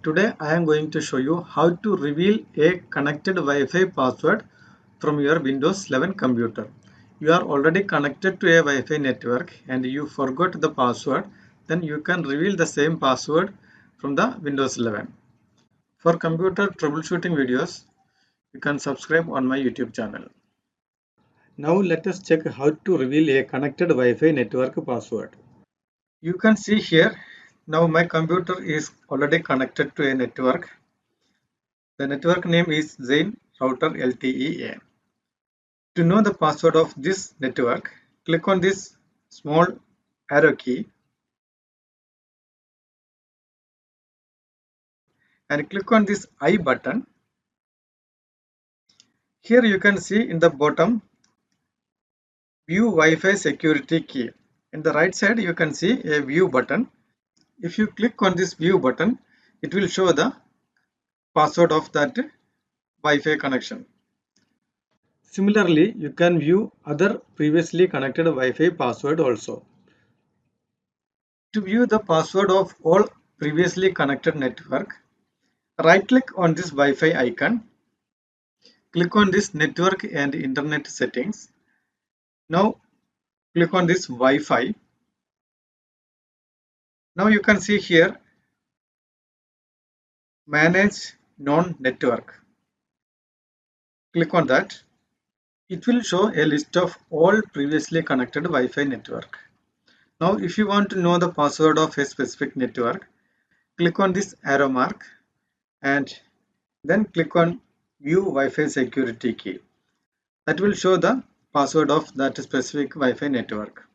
Today I am going to show you how to reveal a connected Wi-Fi password from your Windows 11 computer. You are already connected to a Wi-Fi network and you forgot the password, then you can reveal the same password from the Windows 11. For computer troubleshooting videos, you can subscribe on my YouTube channel. Now let us check how to reveal a connected Wi-Fi network password. You can see here, now my computer is already connected to a network. The network name is Zain Router LTE-A. To know the password of this network, click on this small arrow key and click on this I button. Here you can see in the bottom View Wi-Fi Security key. In the right side you can see a View button. If you click on this View button, it will show the password of that Wi-Fi connection. Similarly, you can view other previously connected Wi-Fi password also. To view the password of all previously connected network, right click on this Wi-Fi icon, click on this network and internet settings. Now click on this Wi-Fi. Now you can see here manage non-network. Click on that. It will show a list of all previously connected Wi-Fi network. Now if you want to know the password of a specific network, click on this arrow mark and then click on View Wi-Fi Security key. That will show the password of that specific Wi-Fi network.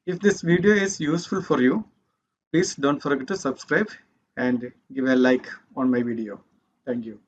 If this video is useful for you, please don't forget to subscribe and give a like on my video. Thank you.